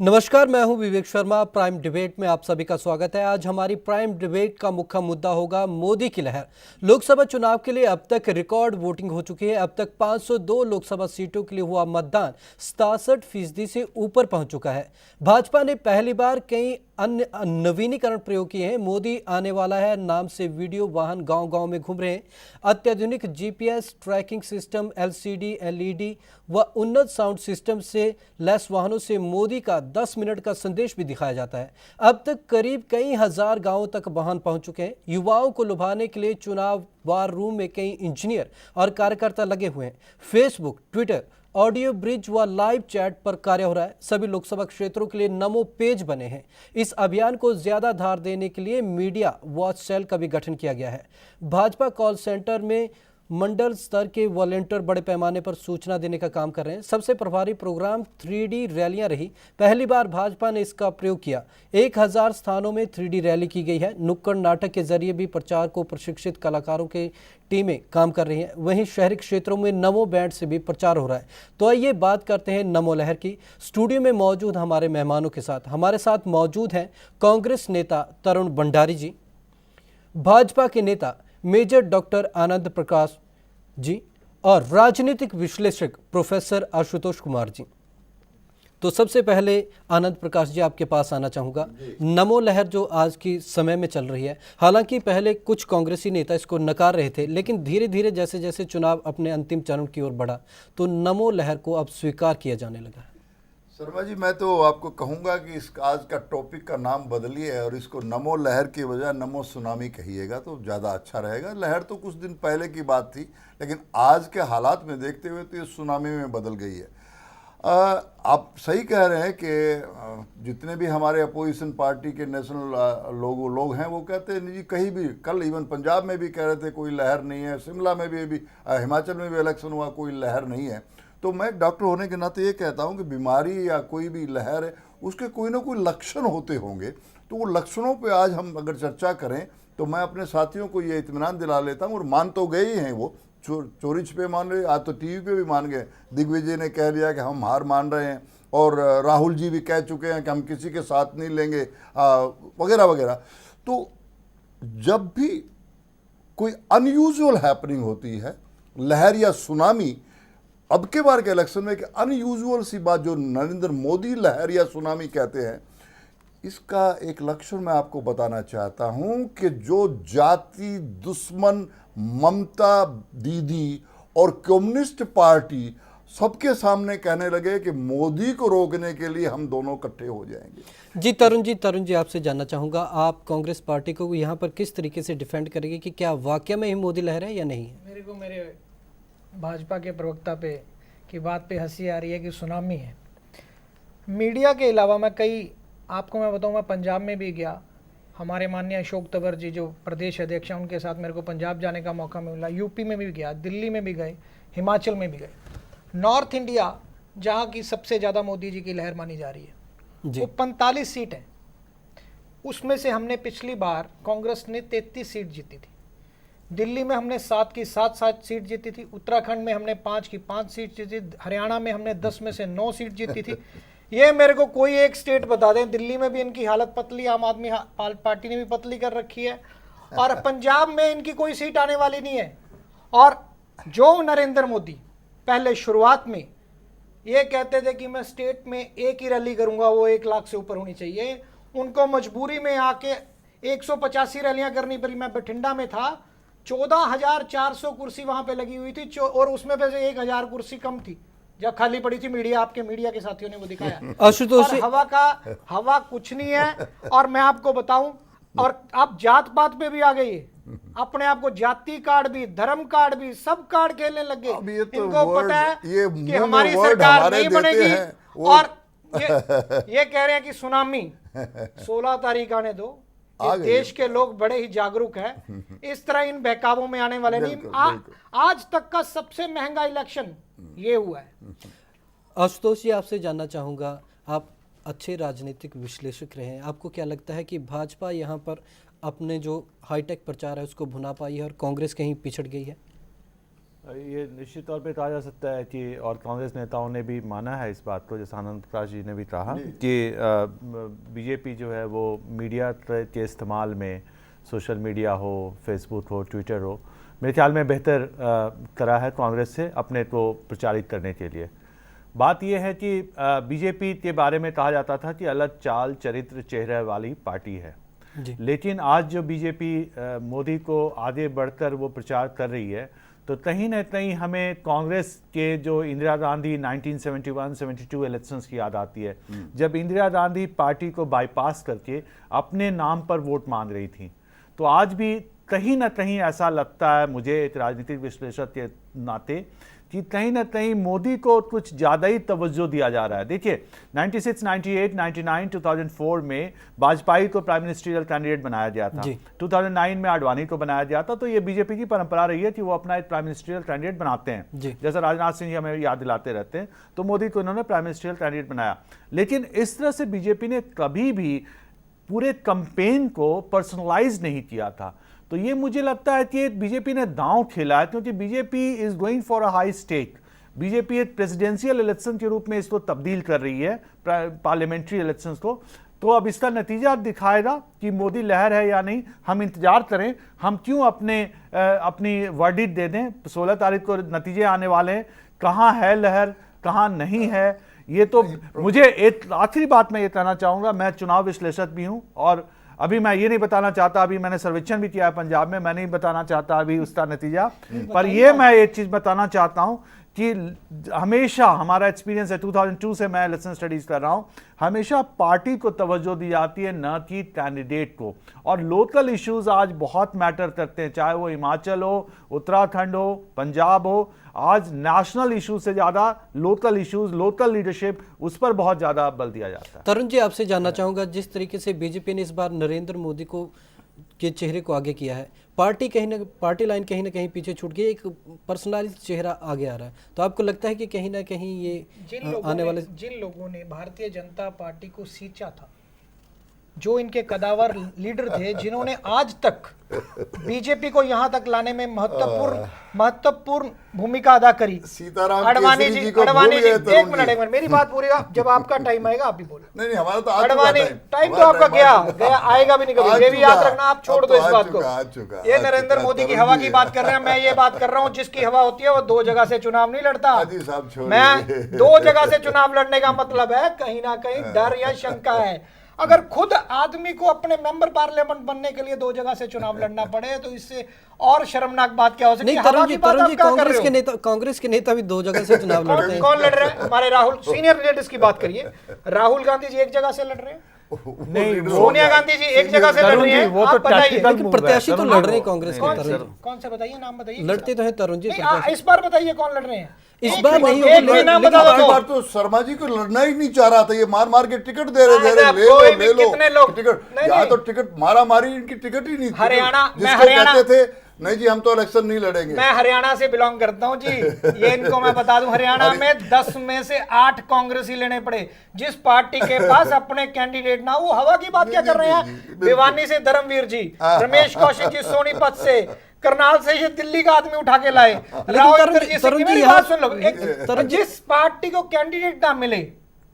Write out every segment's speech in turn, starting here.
नमस्कार, मैं हूं विवेक शर्मा। प्राइम डिबेट में आप सभी का स्वागत है। आज हमारी प्राइम डिबेट का मुख्य मुद्दा होगा मोदी की लहर। लोकसभा चुनाव के लिए अब तक रिकॉर्ड वोटिंग हो चुकी है। अब तक 502 लोकसभा सीटों के लिए हुआ मतदान 67% से ऊपर पहुंच चुका है। भाजपा ने पहली बार कई अन्य नवीनीकरण प्रयोग किए हैं। मोदी आने वाला है नाम से वीडियो वाहन गांव-गांव में घूम रहे हैं। अत्याधुनिक GPS tracking system, LCD, LED व उन्नत साउंड सिस्टम से लैस वाहनों से मोदी का 10 मिनट का संदेश भी दिखाया जाता है। अब तक करीब कई हजार गांवों तक वाहन पहुंच चुके हैं। युवाओं को लुभाने के लिए चुनाव वार रूम में कई इंजीनियर और कार्यकर्ता लगे हुए हैं। फेसबुक, ट्विटर, ऑडियो ब्रिज व लाइव चैट पर कार्य हो रहा है। सभी लोकसभा क्षेत्रों के लिए नमो पेज बने हैं। इस अभियान को ज्यादा धार देने के लिए मीडिया वॉच सेल का भी गठन किया गया है। भाजपा कॉल सेंटर में मंडल स्तर के वॉलंटियर बड़े पैमाने पर सूचना देने का काम कर रहे हैं। सबसे प्रभावी प्रोग्राम 3D रैलियां रही। पहली बार भाजपा ने इसका प्रयोग किया। 1000 स्थानों में 3D रैली की गई है। नुक्कड़ नाटक के जरिए भी प्रचार को प्रशिक्षित कलाकारों की टीमें काम कर रही हैं। वहीं शहरी क्षेत्रों में नमो बैंड से भी प्रचार हो रहा है। तो आइए बात करते हैं नमो लहर की। स्टूडियो में मौजूद हमारे मेहमानों के साथ हमारे साथ मौजूद हैं कांग्रेस नेता तरुण भंडारी जी, भाजपा के नेता मेजर डॉक्टर आनंद प्रकाश जी और राजनीतिक विश्लेषक प्रोफेसर आशुतोष कुमार जी। तो सबसे पहले आनंद प्रकाश जी आपके पास आना चाहूँगा। नमो लहर जो आज की समय में चल रही है, हालांकि पहले कुछ कांग्रेसी नेता इसको नकार रहे थे, लेकिन धीरे धीरे जैसे जैसे चुनाव अपने अंतिम चरण की ओर बढ़ा तो नमो लहर को अब स्वीकार किया जाने लगा है। शर्मा जी, मैं तो आपको कहूंगा कि इस आज का टॉपिक का नाम बदलिए और इसको नमो लहर की बजाय नमो सुनामी कहिएगा तो ज़्यादा अच्छा रहेगा। लहर तो कुछ दिन पहले की बात थी, लेकिन आज के हालात में देखते हुए तो ये सुनामी में बदल गई है। आप सही कह रहे हैं कि जितने भी हमारे अपोजिशन पार्टी के नेशनल लोग हैं वो कहते हैं जी, कहीं भी कल इवन पंजाब में भी कह रहे थे कोई लहर नहीं है, शिमला में भी हिमाचल में भी इलेक्शन हुआ, कोई लहर नहीं है। तो मैं डॉक्टर होने के नाते ये कहता हूँ कि बीमारी या कोई भी लहर है उसके कोई ना कोई लक्षण होते होंगे। तो वो लक्षणों पे आज हम अगर चर्चा करें तो मैं अपने साथियों को ये इत्मीनान दिला लेता हूँ, और मान तो गए ही हैं वो, चोरी छिपे मान रहे, आज तो टीवी पे भी मान गए। दिग्विजय ने कह दिया कि हम हार मान रहे हैं, और राहुल जी भी कह चुके हैं कि हम किसी के साथ नहीं लेंगे, वगैरह वगैरह। तो जब भी कोई अनयूजुअल हैपनिंग होती है, लहर या सुनामी, अब के बार के इलेक्शन में कि अनयूजुअल सी बात जो नरेंद्र मोदी लहर या सुनामी कहते हैं, इसका एक लक्षण मैं आपको बताना चाहता हूं कि जो जाति दुश्मन ममता दीदी और कम्युनिस्ट पार्टी सबके सामने कहने लगे कि मोदी को रोकने के लिए हम दोनों इकट्ठे हो जाएंगे। जी तरुण जी आपसे जानना चाहूँगा, आप कांग्रेस पार्टी को यहाँ पर किस तरीके से डिफेंड करेंगे कि क्या वाकई में ही मोदी लहर है या नहीं है? मेरे भाजपा के प्रवक्ता पे की बात पे हंसी आ रही है कि सुनामी है। मीडिया के अलावा मैं मैं बताऊँ, मैं पंजाब में भी गया। हमारे माननीय अशोक तंवर जी जो प्रदेश अध्यक्ष हैं, उनके साथ मेरे को पंजाब जाने का मौका मिला। यूपी में भी गया, दिल्ली में भी गए, हिमाचल में भी गए। नॉर्थ इंडिया जहाँ की सबसे ज़्यादा मोदी जी की लहर मानी जा रही है, वो 45 सीट है। उसमें से हमने पिछली बार कांग्रेस ने 33 सीट जीती थी। दिल्ली में हमने 7 की 7 सीट जीती थी। उत्तराखंड में हमने 5 की 5 सीट जीती। हरियाणा में हमने 10 में से 9 सीट जीती थी। ये मेरे को कोई एक स्टेट बता दें। दिल्ली में भी इनकी हालत पतली, आम आदमी पार्टी ने भी पतली कर रखी है, और पंजाब में इनकी कोई सीट आने वाली नहीं है। और जो नरेंद्र मोदी पहले शुरुआत में ये कहते थे कि मैं स्टेट में एक ही रैली करूंगा, वो 1 लाख से ऊपर होनी चाहिए, उनको मजबूरी में आके 185 रैलियां करनी पड़ी। मैं बठिंडा में था, 14,400 कुर्सी वहां पे लगी हुई थी, और उसमें से 1,000 कुर्सी कम थी जब खाली पड़ी थी। आपके मीडिया के साथियों ने वो दिखाया। और हवा कुछ नहीं है। और मैं आपको बताऊं, और आप जात पात पे भी आ गई है, अपने आप को जाति कार्ड भी, धर्म कार्ड भी, सब कार्ड खेलने लग गए। इनको पता है कि हमारी सरकार नहीं बनेगी, और ये कह रहे हैं कि सुनामी 16 तारीख आने दो। देश के लोग बड़े ही जागरूक हैं, इस तरह इन बहकावों में आने वाले नहीं। आज तक का सबसे महंगा इलेक्शन ये हुआ है। आशुतोष जी आपसे जानना चाहूँगा, आप अच्छे राजनीतिक विश्लेषक रहे हैं, आपको क्या लगता है कि भाजपा यहाँ पर अपने जो हाईटेक प्रचार है उसको भुना पाई है और कांग्रेस कहीं पिछड़ गई है? ये निश्चित तौर पे कहा जा सकता है कि, और कांग्रेस नेताओं ने भी माना है इस बात को, जैसे आनंद प्रकाश जी ने भी कहा कि बीजेपी जो है वो मीडिया के इस्तेमाल में, सोशल मीडिया हो, फेसबुक हो, ट्विटर हो, मेरे ख्याल में बेहतर करा है कांग्रेस से अपने को प्रचारित करने के लिए। बात यह है कि बीजेपी के बारे में कहा जाता था कि अलग चाल चरित्र चेहरे वाली पार्टी है, लेकिन आज जो बीजेपी मोदी को आगे बढ़कर वो प्रचार कर रही है, तो कहीं ना कहीं हमें कांग्रेस के जो इंदिरा गांधी 1971-72 इलेक्शंस की याद आती है, जब इंदिरा गांधी पार्टी को बाईपास करके अपने नाम पर वोट मांग रही थी। तो आज भी कहीं ना कहीं ऐसा लगता है मुझे एक राजनीतिक विश्लेषक के नाते कि कहीं ना कहीं मोदी को कुछ ज़्यादा ही तवज्जो दिया जा रहा है। देखिए 96, 98, 99, 2004 में वाजपेयी को प्राइम मिनिस्ट्रियल कैंडिडेट बनाया गया था, 2009 में आडवाणी को बनाया गया था। तो ये बीजेपी की परंपरा रही है कि वो अपना एक प्राइम मिनिस्ट्रियल कैंडिडेट बनाते हैं, जैसा राजनाथ सिंह जी हमें याद दिलाते रहते हैं। तो मोदी को इन्होंने प्राइम मिनिस्ट्रियल कैंडिडेट बनाया, लेकिन इस तरह से बीजेपी ने कभी भी पूरे कैंपेन को पर्सनलाइज नहीं किया था। तो ये मुझे लगता है कि बीजेपी ने दांव खेला है, क्योंकि BJP is going for a high stake. BJP एक प्रेसिडेंशियल इलेक्शन के रूप में इसको तब्दील कर रही है, पार्लियामेंट्री इलेक्शंस को। तो अब इसका नतीजा दिखाएगा कि मोदी लहर है या नहीं। हम इंतजार करें, हम क्यों अपनी वर्डिक्ट दे दें। 16 तारीख को नतीजे आने वाले हैं, कहाँ है लहर कहाँ नहीं है। ये तो मुझे एक आखिरी बात मैं ये कहना चाहूँगा, मैं चुनाव विश्लेषक भी हूँ, और अभी मैं ये नहीं बताना चाहता, अभी मैंने सर्वेक्षण भी किया है पंजाब में, मैं नहीं बताना चाहता अभी उसका नतीजा, पर ये मैं एक चीज़ बताना चाहता हूँ कि हमेशा हमारा एक्सपीरियंस है, 2002 से मैं इलेक्शन स्टडीज कर रहा हूँ, हमेशा पार्टी को तवज्जो दी जाती है, न कि कैंडिडेट को। और लोकल इश्यूज आज बहुत मैटर करते हैं, चाहे वो हिमाचल हो, उत्तराखंड हो, पंजाब हो। आज नेशनल इशू से ज़्यादा लोकल इश्यूज, लोकल लीडरशिप, उस पर बहुत ज़्यादा बल दिया जाता है। तरुण जी, आपसे जानना चाहूँगा, जिस तरीके से बीजेपी ने इस बार नरेंद्र मोदी को के चेहरे को आगे किया है, पार्टी लाइन कहीं ना कहीं पीछे छूट गई, एक पर्सनलाइज्ड चेहरा आगे आ रहा है, तो आपको लगता है कि कहीं ना कहीं ये जिन लोगों ने भारतीय जनता पार्टी को सींचा था, जो इनके कदावर लीडर थे, जिन्होंने आज तक बीजेपी को यहां तक लाने में महत्वपूर्ण भूमिका अदा करी, सीताराम अडवाणी केसरी जी, को अडवाणी जी, भूल गए एक मिनट मेरी बात पूरी, जब आपका टाइम आएगा आप भी बोलो। नहीं हमारा तो आज अडवाणी टाइम तो आपका गया आएगा भी नहीं कभी, ये भी याद रखना, आप छोड़ दो इस बात को। ये नरेंद्र मोदी की हवा की बात कर रहे हैं, मैं ये बात कर रहा हूँ जिसकी हवा होती है वो 2 जगह से चुनाव नहीं लड़ता। मैं 2 जगह से चुनाव लड़ने का मतलब है कहीं ना कहीं डर या शंका है। अगर खुद आदमी को अपने मेंबर पार्लियामेंट बनने के लिए 2 जगह से चुनाव लड़ना पड़े तो इससे और शर्मनाक बात क्या हो सकती है? तरुण जी, कांग्रेस के नेता भी 2 जगह से चुनाव लड़ते हैं। कौन लड़ रहे हैं? हमारे राहुल, सीनियर लीडर्स की बात करिए, राहुल गांधी जी एक जगह से लड़ रहे हैं, नहीं, सोनिया गांधी जी एक जगह से लड़ रही हैं, वो तो लेकिन प्रत्याशी तो लड़ रहे हैं कांग्रेस के। कौन से बताइए, नाम बताइए। लड़ते तो हैं तरुण जी, इस बार बताइए कौन लड़ रहे हैं? इस बार नहीं, एक नाम बता दो। बार तो शर्मा जी को लड़ना ही नहीं चाह रहा था, ये मार मार के टिकट दे रहे ले लो कितने लोग टिकट, यहाँ तो टिकट मारा मारी, इनकी टिकट ही नहीं। हरियाणा, मैं कहते थे नहीं जी हम तो इलेक्शन नहीं लड़ेंगे। मैं हरियाणा से बिलोंग करता हूं जी, ये इनको मैं बता दूं, हरियाणा में 10 में से 8 कांग्रेसी लेने पड़े। जिस पार्टी के पास अपने कैंडिडेट ना, वो हवा की बात क्या कर रहे हैं? भिवानी से धर्मवीर जी, रमेश कौशिक जी सोनीपत से, करनाल से ये दिल्ली का आदमी उठा के लाए, जिस पार्टी को कैंडिडेट ना मिले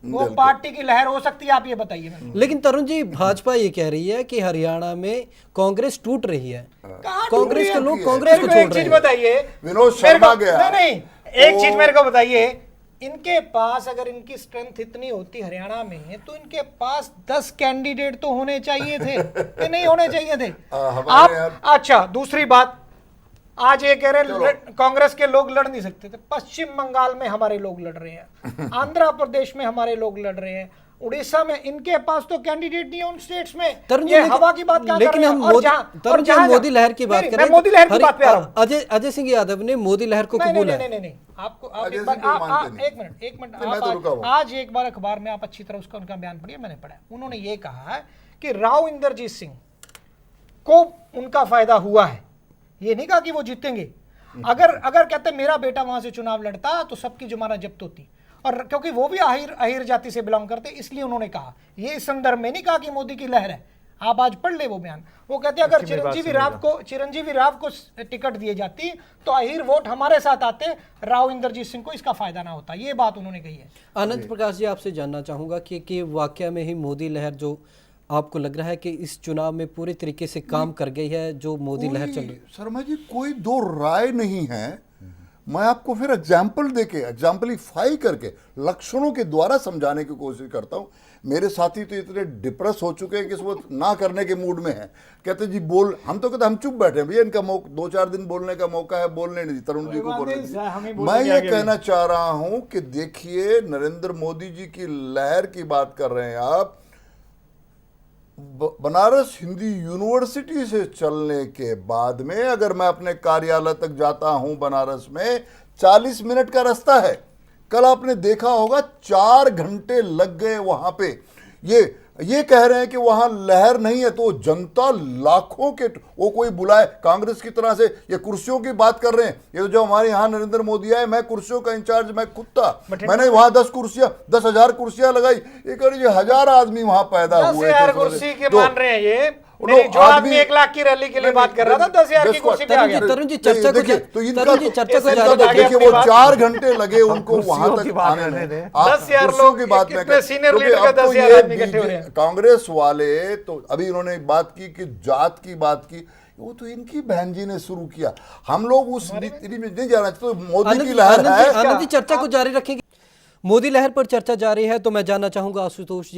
वो पार्टी की लहर हो सकती है, आप ये बताइए। लेकिन तरुण जी, भाजपा ये कह रही है कि हरियाणा में कांग्रेस टूट रही है, कांग्रेस के लोग कांग्रेस को छोड़ रहे हैं। एक चीज बताइए, विनोद शर्मा गया, नहीं एक चीज मेरे को बताइए, इनके पास अगर इनकी स्ट्रेंथ इतनी होती हरियाणा में तो इनके पास 10 कैंडिडेट तो होने चाहिए थे कि नहीं होने चाहिए थे? आप अच्छा, दूसरी बात, आज ये कह रहे कांग्रेस के लोग लड़ नहीं सकते थे, पश्चिम बंगाल में हमारे लोग लड़ रहे हैं, आंध्र प्रदेश में हमारे लोग लड़ रहे हैं, उड़ीसा में, इनके पास तो कैंडिडेट नहीं है उन स्टेट्स में। ये हवा की बात कर रहे हैं। हम मोदी लहर की बात करें, मोदी लहर की बात पे आ रहा हूं। अजय सिंह यादव ने मोदी लहर को कबूला है। नहीं, आपको एक मिनट, आज एक बार अखबार में आप अच्छी तरह उसका उनका बयान पढ़िए, मैंने पढ़ा, उन्होंने ये कहा है कि राव इंदरजीत सिंह को उनका फायदा हुआ है, ये नहीं कहा कि वो जीतेंगे। अगर कहते मेरा बेटा वहां से चुनाव लड़ता तो सबकी जमानत जब्त होती, और क्योंकि वो भी अहीर जाति से बिलोंग करते, इसलिए उन्होंने कहा, ये इस संदर्भ में नहीं कहा कि मोदी की लहर है। आप आज पढ़ ले वो बयान। वो कहते हैं अगर चिरंजीवी राव को टिकट दिए जाती तो अहिर वोट हमारे साथ आते, राव इंद्रजीत सिंह को इसका फायदा ना होता। ये बात उन्होंने कही है। अनंत प्रकाश जी, आपसे जानना चाहूंगा कि वाकया में ही मोदी लहर जो आपको लग रहा है कि इस चुनाव में पूरी तरीके से काम कर गई है, जो मोदी लहर चल रही? शर्मा जी, कोई दो राय नहीं है। मैं आपको फिर एग्जाम्पल देके, एग्जाम्पलीफाई करके, लक्षणों के द्वारा समझाने की कोशिश करता हूं। मेरे साथी तो इतने डिप्रेस हो चुके हैं कि इस वक्त ना करने के मूड में हैं। कहते जी बोल, हम तो कहते हम चुप बैठे हैं भैया, इनका 2-4 दिन बोलने का मौका है, बोलने नहीं दी, तरुण जी को बोलने दी। मैं ये कहना चाह रहा हूं कि देखिए, नरेंद्र मोदी जी की लहर की बात कर रहे हैं आप। बनारस हिंदी यूनिवर्सिटी से चलने के बाद में अगर मैं अपने कार्यालय तक जाता हूं बनारस में, 40 मिनट का रास्ता है। कल आपने देखा होगा 4 घंटे लग गए वहां पे। ये कह रहे हैं कि वहां लहर नहीं है, तो जनता लाखों के, वो कोई बुलाए कांग्रेस की तरह से, ये कुर्सियों की बात कर रहे हैं। ये तो जो हमारे यहाँ नरेंद्र मोदी आए, मैं कुर्सियों का इंचार्ज, मैं खुद था, मैंने वहां 10,000 कुर्सियां लगाई। एक 1000 आदमी वहां पैदा हुए। 10,000 कुर्सी के मान रहे हैं ये। जो आदमी 1 लाख की रैली के लिए बात कर रहा था, 10,000 की कुर्सी पे आ गया। तरुण जी चर्चा को देखिए, वो 4 घंटे लगे उनको वहां तक आने में। 10,000 लोग की बात में सीनियर लीडर का 10,000 इकट्ठे हो रहे हैं। कांग्रेस वाले तो अभी इन्होंने बात की कि जात की बात की, वो तो इनकी बहन जी ने शुरू किया। हम लोग उस नीति में नहीं जाना चाहते। तो मोदी की लहर है। आनंद जी, चर्चा को जारी रखेंगे। मोदी लहर पर चर्चा जारी है, तो मैं जानना चाहूंगा आशुतोष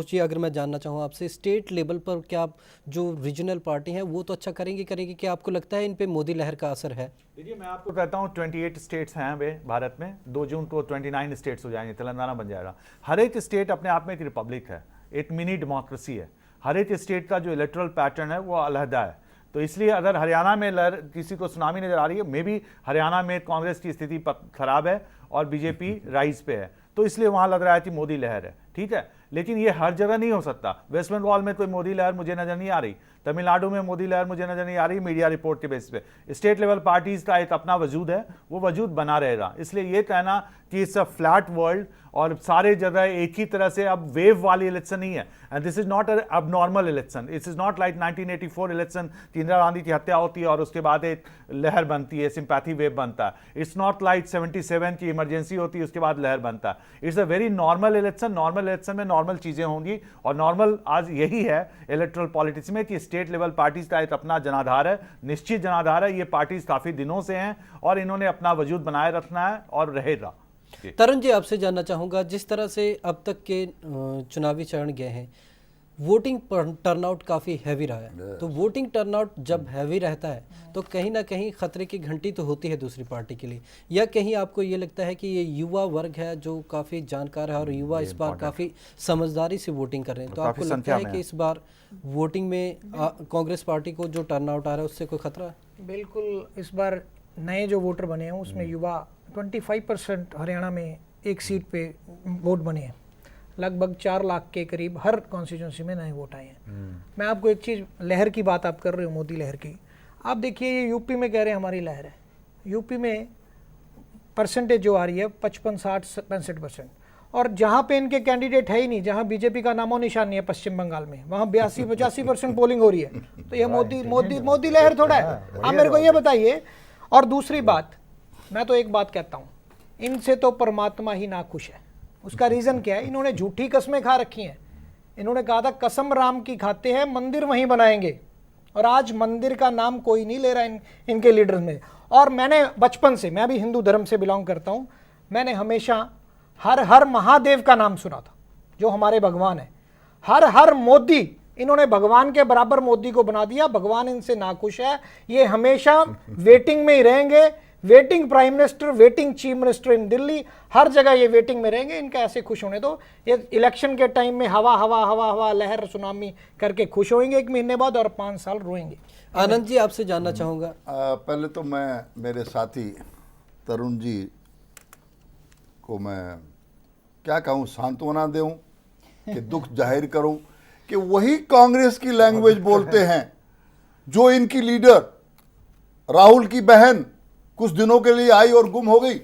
जी, अगर मैं जानना चाहूँ आपसे, स्टेट लेवल पर क्या आप जो रीजनल पार्टी हैं वो तो अच्छा करेंगी, क्या आपको लगता है इन पे मोदी लहर का असर है? देखिए, मैं आपको कहता हूँ 28 स्टेट्स हैं वे भारत में। 2 जून को 29 स्टेट्स हो जाएंगे, तेलंगाना बन जाएगा। हर एक स्टेट अपने आप में एक रिपब्लिक है, एक मिनी डेमोक्रेसी है। हर एक स्टेट का जो इलेक्टोरल पैटर्न है वो अलहदा है। तो इसलिए अगर हरियाणा में लहर किसी को सुनामी नजर आ रही है, मे भी हरियाणा में कांग्रेस की स्थिति खराब है और बीजेपी राइज पे है, तो इसलिए वहां लग रहा है कि मोदी लहर है। ठीक है, लेकिन ये हर जगह नहीं हो सकता। वेस्ट बंगाल में कोई मोदी लहर मुझे नजर नहीं आ रही, तमिलनाडु में मोदी लहर मुझे नजर नहीं आ रही, मीडिया रिपोर्ट के बेसिस पे। स्टेट लेवल पार्टीज का एक अपना वजूद है, वो वजूद बना रहेगा। इसलिए ये कहना कि इट्स अ फ्लैट वर्ल्ड और सारे जगह एक ही तरह से अब वेव वाली इलेक्शन नहीं है, एंड दिस इज नॉट अब normal election. It is not like 1984 election, Indira Gandhi की हत्या होती है और उसके बाद एक लहर बनती है, सिंपैथी वेव बनता है। इट्स नॉट लाइक 77 की इमरजेंसी होती है, उसके बाद लहर बनता है। It's a very normal election. Normal election में नॉर्मल चीजें होंगी, और नॉर्मल आज यही है इलेक्ट्रल पॉलिटिक्स में कि स्टेट लेवल पार्टीज का एक अपना जनाधार है, निश्चित जनाधार है। ये पार्टीज काफी दिनों से हैं और इन्होंने अपना वजूद बनाए रखना है और रहेगा। तरुण जी, आपसे जानना चाहूंगा, जिस तरह से अब तक के चुनावी चरण गए हैं, वोटिंग टर्नआउट काफ़ी हैवी रहा है। तो वोटिंग टर्नआउट जब हैवी रहता है तो कहीं ना कहीं खतरे की घंटी तो होती है दूसरी पार्टी के लिए, या कहीं आपको ये लगता है कि ये युवा वर्ग है जो काफ़ी जानकार है और युवा इस बार काफ़ी समझदारी से वोटिंग कर रहे हैं, तो आपको लगता है कि इस बार वोटिंग में कांग्रेस पार्टी को जो टर्नआउट आ रहा है उससे कोई खतरा है? बिल्कुल, इस बार नए जो वोटर बने हैं उसमें युवा 25% हरियाणा में एक सीट पे वोट बने हैं। लगभग 4 लाख के करीब हर कॉन्स्टिट्यूंसी में नए वोट आए हैं। मैं आपको एक चीज़, लहर की बात आप कर रहे हो, मोदी लहर की, आप देखिए ये यूपी में कह रहे हैं हमारी लहर है। यूपी में परसेंटेज जो आ रही है 55, 60, 65%, और जहाँ पे इनके कैंडिडेट है ही नहीं, जहाँ बीजेपी का नामो निशान नहीं है पश्चिम बंगाल में, वहाँ 82-85% पोलिंग हो रही है। तो ये मोदी लहर थोड़ा है? आप मेरे को ये बताइए। और दूसरी बात, मैं तो एक बात कहता हूँ, इनसे तो परमात्मा ही नाखुश है। उसका रीज़न क्या है? इन्होंने झूठी कस्में खा रखी हैं। इन्होंने कहा था कसम राम की खाते हैं, मंदिर वहीं बनाएंगे, और आज मंदिर का नाम कोई नहीं ले रहा इनके लीडर में। और मैंने बचपन से, मैं भी हिंदू धर्म से बिलोंग करता हूँ, मैंने हमेशा हर महादेव का नाम सुना था, जो हमारे भगवान है। हर मोदी, इन्होंने भगवान के बराबर मोदी को बना दिया। भगवान इनसे नाखुश है। ये हमेशा वेटिंग में ही रहेंगे, waiting prime minister, waiting chief minister in Delhi, हर जगह ये वेटिंग में रहेंगे। इनका ऐसे खुश होने दो। ये इलेक्शन के टाइम में हवा हवा हवा हवा, लहर सुनामी करके खुश होंगे 1 महीने बाद, और 5 साल रोएंगे। आनंद जी, आपसे जानना चाहूँगा। पहले तो मैं मेरे साथी तरुण जी को मैं क्या कहूँ, सांत्वना दूँ कि दुख जाहिर करूँ कि वही कांग्रेस की लैंग्वेज बोलते हैं जो इनकी लीडर राहुल की बहन कुछ दिनों के लिए आई और गुम हो गई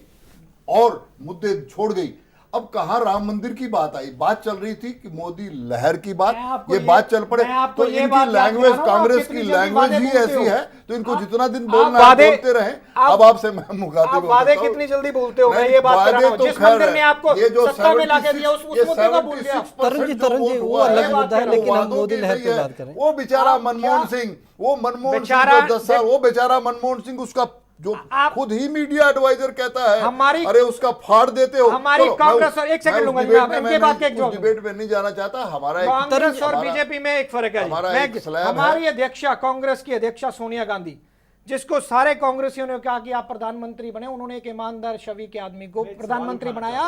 और मुद्दे छोड़ गई। अब कहाँ राम मंदिर की बात आई? बात चल रही थी कि मोदी लहर की बात, मैं आपको ये बात चल पड़े मैं आपको तो ये इनकी बात याद लैंग्वेज, दिला रहा हूं, आप कांग्रेस कितनी की जल्दी लैंग्वेज वादे ही बोलते ऐसी हो। है, तो इनको आप- जितना दिन आप बोलना है वादे- बोलते रहे। आप- अब आपसे मैं मुखातिब आप हो वादे सकता हूं। कितनी जल्दी बोलते हो, मैं नहीं, ये बात कर रहा वादे हूं। तो जिस खैर मंदिर है। ने आपको ये जो सत्ता में लाके दिया, 76 उस मुद्दे का भूल गया। 76% जो तरन जी, वोट वो हुआ अलग है, मुद्दा है, वो लेकिन हम वादों मोदी की लहर नहीं पे है। बात करें। वो बेचारा आप मनमोहन क्या- सिंह, वो मनमोहन सिंह बेचारा जो 10 साल, वो बेचारा मनमोहन सिंह, उसका जो आप- खुद ही मीडिया एडवाइजर कहता है, हमारी- अरे उसका फाड़ देते हो। हमारी चलो, कांग्रेस मैं और एक सेकंड मैं उस लूंगा जी, डिबेट मैं में इनके मैं बाद के एक उस जवाब डिबेट में नहीं जाना चाहता। हमारा कांग्रेस और हमारा- बीजेपी में एक फर्क है जी। हमारा मैं एक स्लैब हमारी है। अध्यक्षा, कांग्रेस की अध्यक्षा सोनिया गांधी, जिसको सारे कांग्रेसियों ने कहा कि आप प्रधानमंत्री बने, उन्होंने एक ईमानदार छवि के आदमी को प्रधानमंत्री बनाया,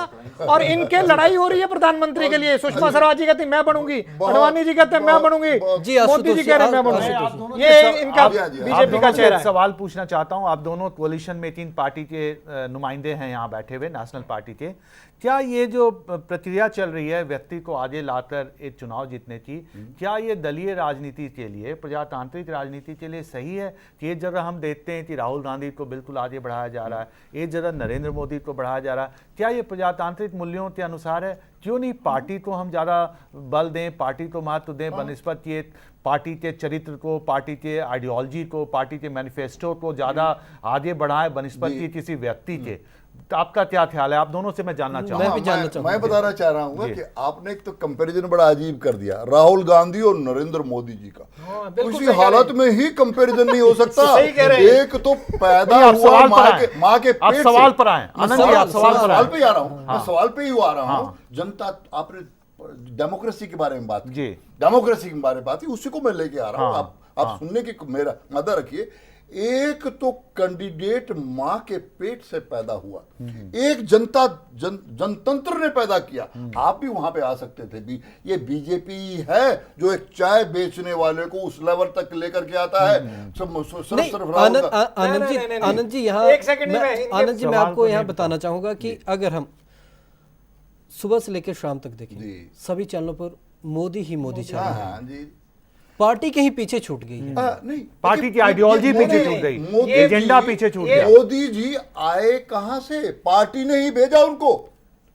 और इनके लड़ाई हो रही है प्रधानमंत्री के लिए। सुषमा स्वराज जी कहती हैं मैं बनूंगी, अडवाणी जी कहते हैं मैं बनूंगी, जी, आशुतोष मोदी जी जी, कह रहे हैं मैं आप- बनूंगी। आशुतोष ये इनका आप- आप बीजेपी दोनों का से चेहरा एक है। सवाल पूछना चाहता हूं। आप दोनों कोalition में 3 पार्टी के नुमाइंदे हैं यहाँ बैठे हुए, नेशनल पार्टी के। क्या ये जो प्रक्रिया चल रही है व्यक्ति को आगे लाकर एक चुनाव जीतने की, क्या ये दलीय राजनीति के लिए, प्रजातांत्रिक राजनीति के लिए सही है? कि एक जगह हम देखते हैं कि राहुल गांधी को बिल्कुल आगे बढ़ाया जा रहा है, एक जगह नरेंद्र मोदी को बढ़ाया जा रहा है। क्या ये प्रजातांत्रिक मूल्यों के अनुसार है? क्यों नहीं पार्टी को हम ज़्यादा बल दें, पार्टी को महत्व दें बनिस्बत ये पार्टी के चरित्र को, पार्टी के आइडियोलॉजी को, पार्टी के मैनिफेस्टो को ज़्यादा आगे बढ़ाएं बनिस्बत ये किसी व्यक्ति के? तो आपका क्या ख्याल है? आप दोनों से मैं जानना चाहूँगा। मैं भी जानना चाहूंगा। मैं बताना चाह रहा हूँ कि आपने एक तो कंपैरिजन बड़ा अजीब कर दिया, राहुल गांधी और नरेंद्र मोदी जी का। हाँ, बिल्कुल किसी सही कह रहे हालत में ही कंपैरिजन नहीं हो सकता। सही कह रहे हैं। एक तो पैदा आप हुआ सवाल पर माँ के आप पेट सवाल से। पर आए। मैं आनंद जी, आप सवाल पर सवाल आए। पे ही आ रहा हूँ, मैं सवाल पे ही आ रहा हूँ। जनता, आपने डेमोक्रेसी के बारे में बात की, जी। डेमोक्रेसी के बारे में बात की, उसी को मैं लेके आ रहा हूँ। हाँ, आप सुनने की मेरा मदद रखिए। एक तो कैंडिडेट मां के पेट से पैदा हुआ, एक जनतंत्र ने पैदा किया। आप भी वहां पे आ सकते थे भी। ये बीजेपी है जो एक चाय बेचने वाले को उस लेवल तक लेकर के आता है। नहीं, आनंद जी यहाँ एक सेकंड में आनंद जी मैं सवाल आपको को यहाँ नहीं बताना चाहूंगा कि अगर हम सुबह से लेकर शाम तक देखें, जी। सभी चैनलों पर मोदी ही मोदी छा हाँ रहे हैं। हाँ जी। पार्टी कहीं पीछे छूट गई है। नहीं, पार्टी की ये- आइडियोलॉजी ये पीछे मोदी- छूट गई, मोदी एजेंडा जी- पीछे छूट ये- गया। मोदी जी आए कहां से? पार्टी ने ही भेजा उनको,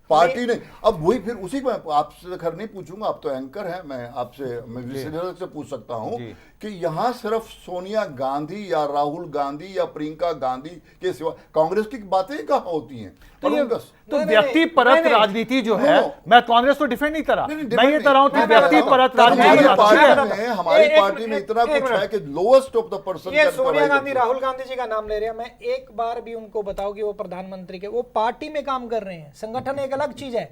पार्टी ने। अब वही फिर उसी में आपसे खैर नहीं पूछूंगा, आप तो एंकर हैं, मैं आपसे मैं विश्लेषक से पूछ सकता हूं जी। कि यहाँ सिर्फ सोनिया गांधी या राहुल गांधी या प्रियंका गांधी के सिवा कांग्रेस की बातें कहाँ होती हैं? तो ये बस तो नहीं, व्यक्ति नहीं, परत नहीं, राजनीति जो नहीं, है, नहीं। मैं कांग्रेस को डिफेंड नहीं कर रहा, नहीं, नहीं, मैं ये डिफेंड कर रहा हूं कि नहीं। व्यक्ति परत हमारी राजनीति मैं पार्टी बताता हूं। में हमारी एक पार्टी में मिनट, इतना एक कुछ मिनट। है कि लोएस्ट ऑफ द पर्सन ये सोनिया गांधी, राहुल गांधी जी का नाम ले रहे हैं। मैं एक बार भी उनको बताऊं कि वो प्रधानमंत्री के, वो पार्टी में काम कर रहे हैं, संगठन एक अलग चीज है।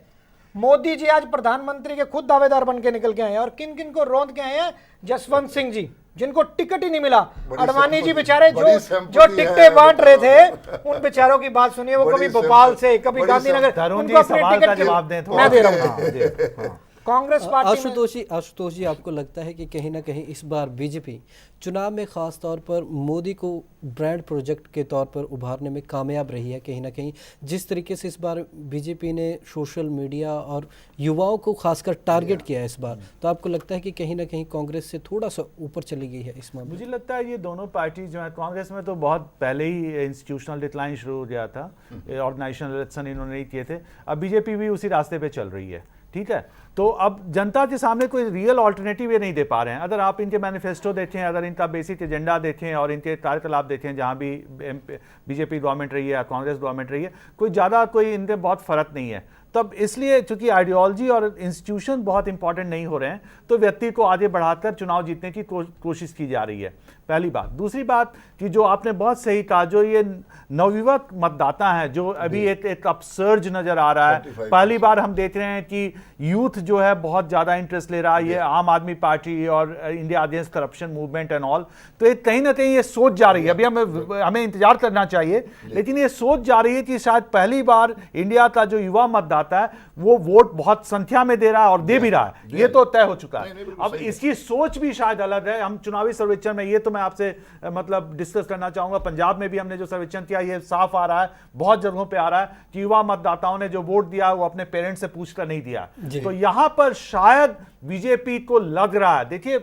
मोदी जी आज प्रधानमंत्री के खुद दावेदार बन के निकल के आए हैं, और किन किन को रौंद के आए हैं? जसवंत सिंह जी, जिनको टिकट ही नहीं मिला। अडवाणी जी बेचारे जो टिकटें बांट रहे थे, उन बेचारों की बात सुनिए। वो बड़ी कभी भोपाल से, कभी बड़ी गांधीनगर, तरुण जी उनको अपने सवाल का टिकट जवाब दें थोड़ा। मैं दे रहा हूं। हाँ, जी, हाँ। कांग्रेस पार्टी में आशुतोष जी आपको लगता है कि कहीं ना कहीं इस बार बीजेपी चुनाव में खास तौर पर मोदी को ब्रांड प्रोजेक्ट के तौर पर उभारने में कामयाब रही है? कहीं ना कहीं जिस तरीके से इस बार बीजेपी ने सोशल मीडिया और युवाओं को खासकर टारगेट किया है इस बार, तो आपको लगता है कि कहीं ना कहीं कांग्रेस से थोड़ा सा ऊपर चली गई है इस मामले में? मुझे लगता है ये दोनों पार्टी जो है, कांग्रेस में तो बहुत पहले ही इंस्टीट्यूशनल डिक्लाइन शुरू हो गया था, ऑर्गेनाइजेशनल इलेक्शन इन्होंने नहीं किए थे। अब बीजेपी भी उसी रास्ते पे चल रही है, ठीक है। तो अब जनता के सामने कोई रियल ऑल्टरनेटिव ये नहीं दे पा रहे हैं। अगर आप इनके मैनिफेस्टो देखें, अगर इनका बेसिक एजेंडा देखें और इनके कार्यकलाप देखें, जहाँ भी बीजेपी गवर्नमेंट रही है या कांग्रेस गवर्नमेंट रही है, कोई इनके बहुत फर्क नहीं है। तब इसलिए चूंकि आइडियोलॉजी और इंस्टीट्यूशन बहुत इंपॉर्टेंट नहीं हो रहे हैं, तो व्यक्ति को आगे बढ़ाकर चुनाव जीतने की कोशिश की जा रही है, पहली बात। दूसरी बात कि जो आपने बहुत सही कहा, जो ये नवयुवक मतदाता हैं, जो अभी एक अपसर्ज नजर आ रहा है। पहली बार हम देख रहे हैं कि यूथ जो है बहुत ज्यादा इंटरेस्ट ले रहा है, ये आम आदमी पार्टी और India against corruption movement and all. तो ये कहीं ना कहीं ये सोच जा रही है, अभी हमें इंतजार करना चाहिए, लेकिन ये सोच जा रही है कि शायद पहली बार इंडिया का जो युवा मतदाता है वो वोट बहुत संख्या में दे रहा है और दे भी रहा है, ये तो तय हो चुका है। अब इसकी सोच भी शायद अलग है। हम चुनावी सर्वेक्षण में, ये तो मैं आपसे मतलब डिस्कस करना चाहूंगा, पंजाब में भी हमने जो सर्वेक्षण किया, ये साफ आ रहा है, बहुत जगहों पे आ रहा है कि युवा मतदाताओं ने जो वोट दिया वो अपने पेरेंट्स से पूछकर नहीं दिया। तो यहां पर शायद बीजेपी को लग रहा है, देखिए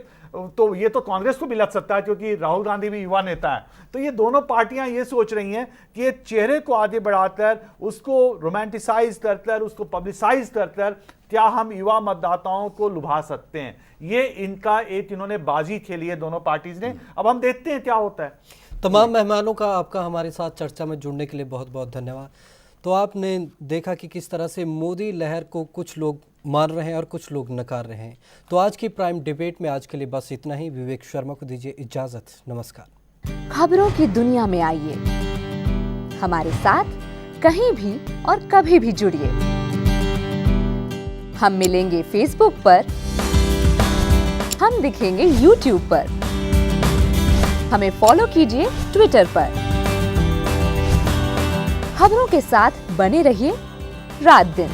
तो ये तो कांग्रेस को भी लग सकता है क्योंकि राहुल गांधी भी युवा नेता है। तो ये दोनों पार्टियां ये सोच रही हैं कि ये चेहरे को आगे बढ़ाकर, उसको रोमांटिसाइज कर, उसको पब्लिसाइज कर क्या हम युवा मतदाताओं को लुभा सकते हैं। ये इनका एक इन्होंने बाजी खेली है दोनों पार्टीज ने। अब हम देखते हैं क्या होता है। तमाम मेहमानों का आपका हमारे साथ चर्चा में जुड़ने के लिए बहुत बहुत धन्यवाद। तो आपने देखा कि किस तरह से मोदी लहर को कुछ लोग मान रहे हैं और कुछ लोग नकार रहे हैं। तो आज की प्राइम डिबेट में आज के लिए बस इतना ही। विवेक शर्मा को दीजिए इजाजत। नमस्कार। खबरों की दुनिया में आइए, हमारे साथ कहीं भी और कभी भी जुड़िए। हम मिलेंगे फेसबुक पर, हम दिखेंगे यूट्यूब पर, हमें फॉलो कीजिए ट्विटर पर। खबरों के साथ बने रहिए रात दिन।